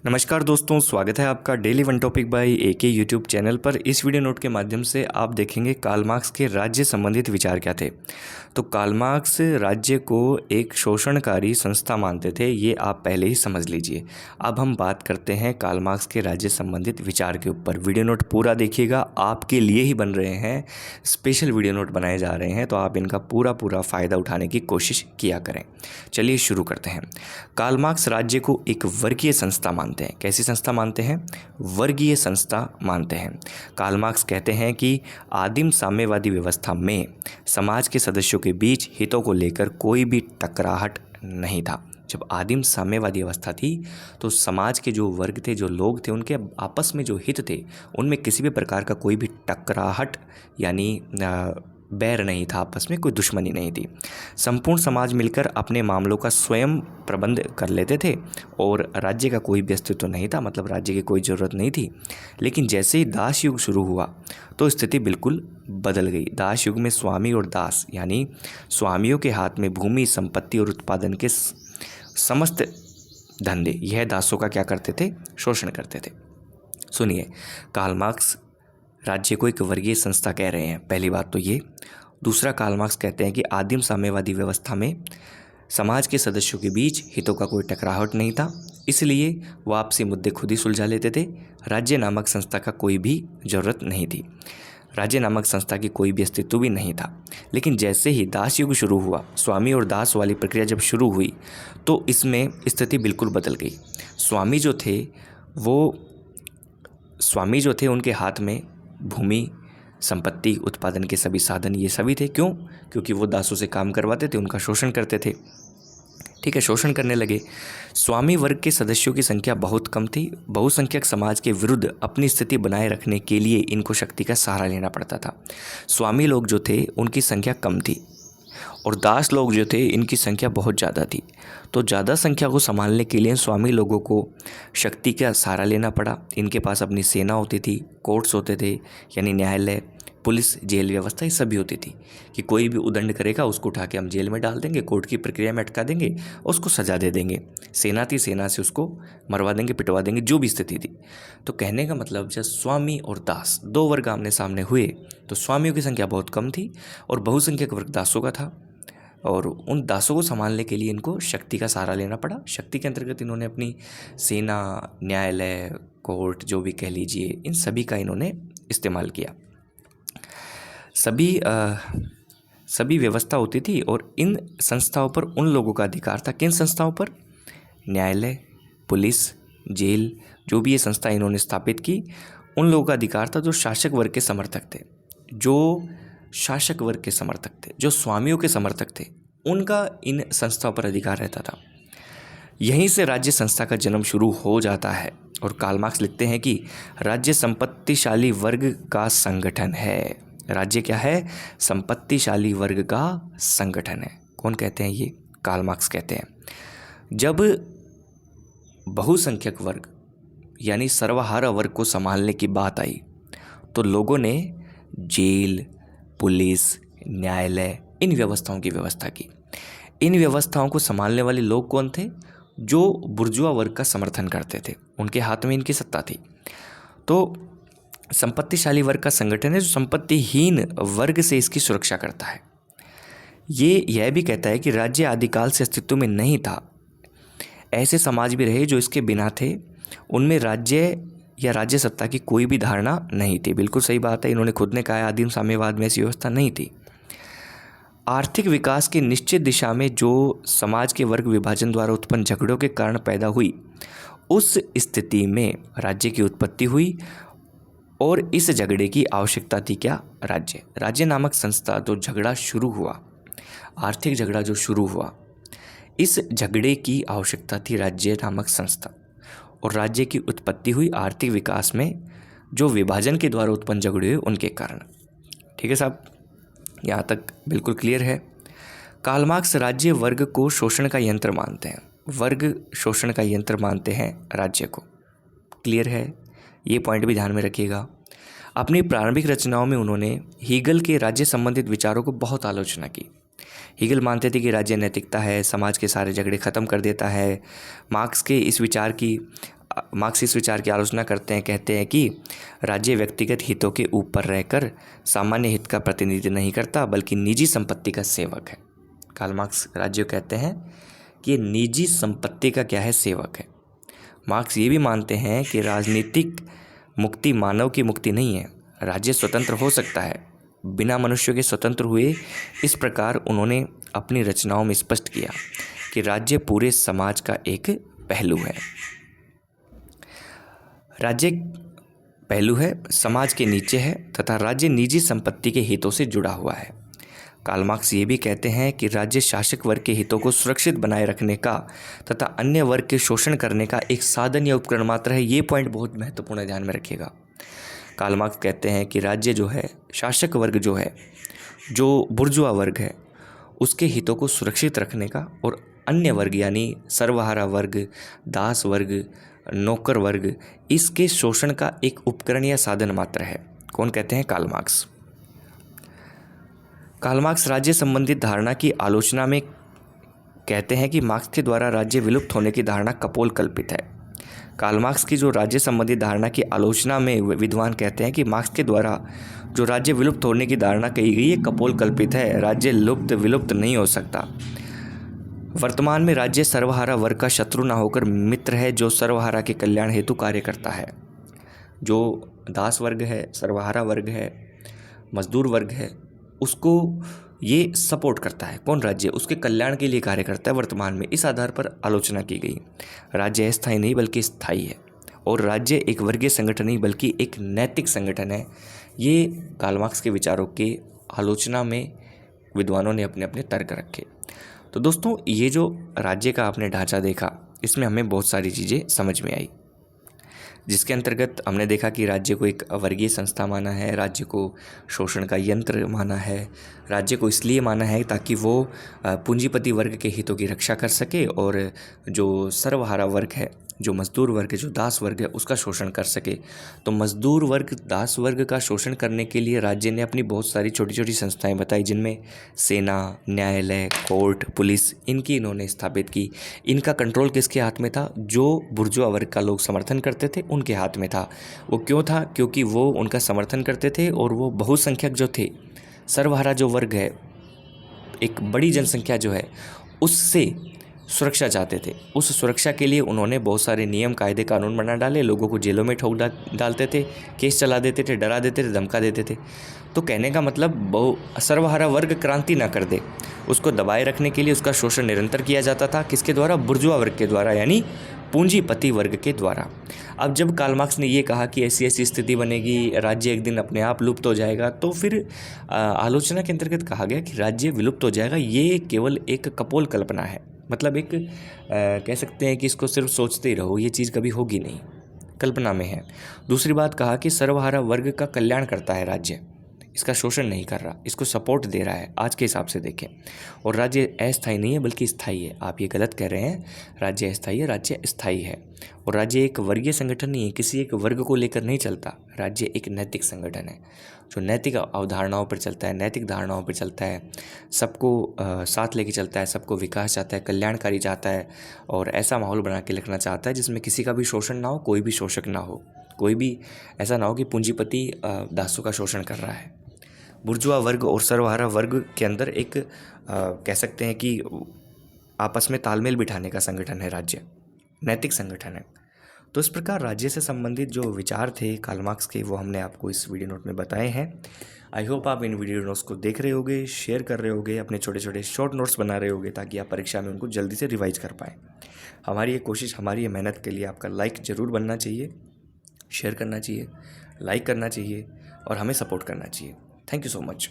नमस्कार दोस्तों, स्वागत है आपका daily one topic by AK YouTube channel पर। इस वीडियो नोट के माध्यम से आप देखेंगे कार्ल मार्क्स के राज्य संबंधित विचार क्या थे। तो कार्ल मार्क्स राज्य को एक शोषणकारी संस्था मानते थे, ये आप पहले ही समझ लीजिए। अब हम बात करते हैं कार्ल मार्क्स के राज्य संबंधित विचार के ऊपर। वीडियो नोट पूरा देखिएगा, आपके लिए ही बन रहे हैं, स्पेशल वीडियो नोट बनाए जा रहे हैं, तो आप इनका पूरा फ़ायदा उठाने की कोशिश किया करें। चलिए शुरू करते हैं। कार्ल मार्क्स राज्य को एक वर्गीय संस्था मानते हैं। कैसी संस्था मानते हैं? वर्गीय संस्था मानते हैं। कार्ल मार्क्स कहते हैं कि आदिम साम्यवादी व्यवस्था में समाज के सदस्यों के बीच हितों को लेकर कोई भी टकराहट नहीं था। जब आदिम साम्यवादी अवस्था थी तो समाज के जो वर्ग थे, जो लोग थे, उनके आपस में जो हित थे, उनमें किसी भी प्रकार का कोई भी टकराहट यानी बैर नहीं था, आपस में कोई दुश्मनी नहीं थी। संपूर्ण समाज मिलकर अपने मामलों का स्वयं प्रबंध कर लेते थे और राज्य का कोई भी अस्तित्व नहीं था, मतलब राज्य की कोई ज़रूरत नहीं थी। लेकिन जैसे ही दास युग शुरू हुआ तो स्थिति बिल्कुल बदल गई। दास युग में स्वामी और दास यानी स्वामियों के हाथ में भूमि, संपत्ति और उत्पादन के समस्त धंधे, यह दासों का क्या करते थे? शोषण करते थे। सुनिए, कार्ल मार्क्स राज्य को एक वर्गीय संस्था कह रहे हैं, पहली बात तो ये। दूसरा, कार्ल मार्क्स कहते हैं कि आदिम साम्यवादी व्यवस्था में समाज के सदस्यों के बीच हितों का कोई टकराहट नहीं था, इसलिए वो आपसी मुद्दे खुद ही सुलझा लेते थे। राज्य नामक संस्था का कोई भी ज़रूरत नहीं थी, राज्य नामक संस्था की कोई भी अस्तित्व भी नहीं था। लेकिन जैसे ही दास युग शुरू हुआ, स्वामी और दास वाली प्रक्रिया जब शुरू हुई तो इसमें स्थिति बिल्कुल बदल गई। स्वामी जो थे उनके हाथ में भूमि, संपत्ति, उत्पादन के सभी साधन, ये सभी थे। क्यों? क्योंकि वो दासों से काम करवाते थे, उनका शोषण करते थे। ठीक है, शोषण करने लगे। स्वामी वर्ग के सदस्यों की संख्या बहुत कम थी। बहुसंख्यक समाज के विरुद्ध अपनी स्थिति बनाए रखने के लिए इनको शक्ति का सहारा लेना पड़ता था। स्वामी लोग जो थे उनकी संख्या कम थी और दास लोग जो थे इनकी संख्या बहुत ज़्यादा थी। तो ज़्यादा संख्या को संभालने के लिए स्वामी लोगों को शक्ति का सहारा लेना पड़ा। इनके पास अपनी सेना होती थी, कोर्ट्स होते थे यानी न्यायालय, पुलिस, जेल व्यवस्था, ये सभी होती थी कि कोई भी उदंड करेगा उसको उठा के हम जेल में डाल देंगे, कोर्ट की प्रक्रिया में अटका देंगे, उसको सजा दे देंगे। सेना थी, सेना से उसको मरवा देंगे, पिटवा देंगे, जो भी स्थिति थी। तो कहने का मतलब, जब स्वामी और दास दो वर्ग आमने सामने हुए तो स्वामियों की संख्या बहुत कम थी और बहुसंख्यक वर्ग दासों का था, और उन दासों को संभालने के लिए इनको शक्ति का सहारा लेना पड़ा। शक्ति के अंतर्गत इन्होंने अपनी सेना, न्यायालय, कोर्ट, जो भी कह लीजिए, इन सभी का इन्होंने इस्तेमाल किया। सभी व्यवस्था होती थी और इन संस्थाओं पर उन लोगों का अधिकार था। किन संस्थाओं पर? न्यायालय, पुलिस, जेल, जो भी ये संस्था इन्होंने स्थापित की, उन लोगों का अधिकार था जो शासक वर्ग के समर्थक थे। जो स्वामियों के समर्थक थे, उनका इन संस्थाओं पर अधिकार रहता था। यहीं से राज्य संस्था का जन्म शुरू हो जाता है और कार्ल मार्क्स लिखते हैं कि राज्य संपत्तिशाली वर्ग का संगठन है। राज्य क्या है? संपत्तिशाली वर्ग का संगठन है। कौन कहते हैं ये? कार्ल मार्क्स कहते हैं। जब बहुसंख्यक वर्ग यानी सर्वहारा वर्ग को संभालने की बात आई तो लोगों ने जेल, पुलिस, न्यायालय, इन व्यवस्थाओं की व्यवस्था की। इन व्यवस्थाओं को संभालने वाले लोग कौन थे? जो बुर्जुआ वर्ग का समर्थन करते थे, उनके हाथ में इनकी सत्ता थी। तो संपत्तिशाली वर्ग का संगठन है जो संपत्तिहीन वर्ग से इसकी सुरक्षा करता है। यह भी कहता है कि राज्य आदिकाल से अस्तित्व में नहीं था। ऐसे समाज भी रहे जो इसके बिना थे, उनमें राज्य या राज्य सत्ता की कोई भी धारणा नहीं थी। बिल्कुल सही बात है, इन्होंने खुद ने कहा, आदिम साम्यवाद में ऐसी व्यवस्था नहीं थी। आर्थिक विकास की निश्चित दिशा में जो समाज के वर्ग विभाजन द्वारा उत्पन्न झगड़ों के कारण पैदा हुई, उस स्थिति में राज्य की उत्पत्ति हुई और इस झगड़े की आवश्यकता थी क्या? राज्य नामक संस्था जो झगड़ा शुरू हुआ, आर्थिक झगड़ा जो शुरू हुआ, इस झगड़े की आवश्यकता थी राज्य नामक संस्था, और राज्य की उत्पत्ति हुई आर्थिक विकास में जो विभाजन के द्वारा उत्पन्न झगड़े हुए उनके कारण। ठीक है साहब, यहाँ तक बिल्कुल क्लियर है। कार्ल मार्क्स राज्य वर्ग को शोषण का यंत्र मानते हैं। वर्ग शोषण का यंत्र मानते हैं राज्य को। क्लियर है, ये पॉइंट भी ध्यान में रखिएगा। अपनी प्रारंभिक रचनाओं में उन्होंने हीगल के राज्य संबंधित विचारों को बहुत आलोचना की। हीगल मानते थे कि राज्य नैतिकता है, समाज के सारे झगड़े ख़त्म कर देता है। मार्क्स के इस विचार की मार्क्स इस विचार की आलोचना करते हैं, कहते हैं कि राज्य व्यक्तिगत हितों के ऊपर रहकर सामान्य हित का प्रतिनिधित्व नहीं करता बल्कि निजी संपत्ति का सेवक है। कार्ल मार्क्स राज्य को कहते हैं कि निजी संपत्ति का क्या है, सेवक है। मार्क्स ये भी मानते हैं कि राजनीतिक मुक्ति मानव की मुक्ति नहीं है, राज्य स्वतंत्र हो सकता है बिना मनुष्यों के स्वतंत्र हुए। इस प्रकार उन्होंने अपनी रचनाओं में स्पष्ट किया कि राज्य पूरे समाज का एक पहलू है। राज्य पहलू है, समाज के नीचे है तथा राज्य निजी संपत्ति के हितों से जुड़ा हुआ है। कार्ल मार्क्स ये भी कहते हैं कि राज्य शासक वर्ग के हितों को सुरक्षित बनाए रखने का तथा अन्य वर्ग के शोषण करने का एक साधन या उपकरण मात्र है। ये पॉइंट बहुत महत्वपूर्ण है, ध्यान में रखिएगा। कार्ल मार्क्स कहते हैं कि राज्य जो है, शासक वर्ग जो है, जो बुर्जुआ वर्ग है, उसके हितों को सुरक्षित रखने का और अन्य वर्ग यानी सर्वहारा वर्ग, दास वर्ग, नौकर वर्ग, इसके शोषण का एक उपकरण या साधन मात्र है। कौन कहते हैं? Karl Marx. कार्ल मार्क्स राज्य संबंधित धारणा की आलोचना में कहते हैं कि मार्क्स के द्वारा राज्य विलुप्त होने की धारणा कपोल कल्पित है। कार्ल मार्क्स की जो राज्य संबंधी धारणा की आलोचना में विद्वान कहते हैं कि मार्क्स के द्वारा जो राज्य विलुप्त होने की धारणा कही गई है कपोल कल्पित है, राज्य विलुप्त नहीं हो सकता। वर्तमान में राज्य सर्वहारा वर्ग का शत्रु ना होकर मित्र है जो सर्वहारा के कल्याण हेतु कार्य करता है। जो दास वर्ग है, सर्वहारा वर्ग है, मजदूर वर्ग है, उसको ये सपोर्ट करता है। कौन? राज्य उसके कल्याण के लिए कार्य करता है वर्तमान में। इस आधार पर आलोचना की गई। राज्य अस्थायी नहीं बल्कि स्थायी है और राज्य एक वर्गीय संगठन नहीं बल्कि एक नैतिक संगठन है। ये कार्ल मार्क्स के विचारों के आलोचना में विद्वानों ने अपने अपने तर्क रखे। तो दोस्तों, ये जो राज्य का आपने ढांचा देखा, इसमें हमें बहुत सारी चीज़ें समझ में आई, जिसके अंतर्गत हमने देखा कि राज्य को एक वर्गीय संस्था माना है, राज्य को शोषण का यंत्र माना है, राज्य को इसलिए माना है ताकि वो पूंजीपति वर्ग के हितों की रक्षा कर सके और जो सर्वहारा वर्ग है, जो मजदूर वर्ग है, जो दास वर्ग है, उसका शोषण कर सके। तो मजदूर वर्ग, दास वर्ग का शोषण करने के लिए राज्य ने अपनी बहुत सारी छोटी छोटी संस्थाएं बताई, जिनमें सेना, न्यायालय, कोर्ट, पुलिस, इनकी इन्होंने स्थापित की। इनका कंट्रोल किसके हाथ में था? जो बुर्जुआ वर्ग का लोग समर्थन करते थे उनके हाथ में था। वो क्यों था? क्योंकि वो उनका समर्थन करते थे और वो बहुसंख्यक जो थे, सर्वहारा जो वर्ग है, एक बड़ी जनसंख्या जो है, उससे सुरक्षा चाहते थे। उस सुरक्षा के लिए उन्होंने बहुत सारे नियम, कायदे, कानून बना डाले, लोगों को जेलों में ठोक डालते थे, केस चला देते थे, डरा देते थे, धमका देते थे। तो कहने का मतलब सर्वहारा वर्ग क्रांति ना कर दे, उसको दबाए रखने के लिए उसका शोषण निरंतर किया जाता था। किसके द्वारा? बुर्जुआ वर्ग के द्वारा, यानी पूंजीपति वर्ग के द्वारा। अब जब कार्ल मार्क्स ने ये कहा कि ऐसी ऐसी स्थिति बनेगी, राज्य एक दिन अपने आप लुप्त हो जाएगा, तो फिर आलोचना के अंतर्गत कहा गया कि राज्य विलुप्त हो जाएगा, ये केवल एक कपोल कल्पना है। मतलब एक कह सकते हैं कि इसको सिर्फ सोचते ही रहो, ये चीज़ कभी होगी नहीं, कल्पना में है। दूसरी बात कहा कि सर्वहारा वर्ग का कल्याण करता है राज्य, इसका शोषण नहीं कर रहा, इसको सपोर्ट दे रहा है आज के हिसाब से देखें। और राज्य अस्थायी नहीं है बल्कि स्थायी है। आप ये गलत कह रहे हैं, राज्य अस्थायी है, राज्य स्थायी है। और राज्य एक वर्गीय संगठन नहीं है, किसी एक वर्ग को लेकर नहीं चलता। राज्य एक नैतिक संगठन है जो नैतिक अवधारणाओं पर चलता है, नैतिक धारणाओं पर चलता है, सबको साथ लेके चलता है, सबको विकास चाहता है, कल्याणकारी चाहता है और ऐसा माहौल बना के रखना चाहता है जिसमें किसी का भी शोषण ना हो, कोई भी शोषक ना हो, कोई भी ऐसा ना हो कि पूंजीपति दासों का शोषण कर रहा है। बुर्जुआ वर्ग और सर्वहारा वर्ग के अंदर एक कह सकते हैं कि आपस में तालमेल बिठाने का संगठन है राज्य, नैतिक संगठन है। तो इस प्रकार राज्य से संबंधित जो विचार थे कार्ल मार्क्स के, वो हमने आपको इस वीडियो नोट में बताए हैं। आई होप आप इन वीडियो नोट्स को देख रहे होगे, शेयर कर रहे होगे, अपने छोटे छोटे शॉर्ट नोट्स बना रहे होगे ताकि आप परीक्षा में उनको जल्दी से रिवाइज कर पाएँ। हमारी ये कोशिश, हमारी ये मेहनत के लिए आपका लाइक ज़रूर बनना चाहिए, शेयर करना चाहिए, लाइक करना चाहिए और हमें सपोर्ट करना चाहिए। Thank you so much.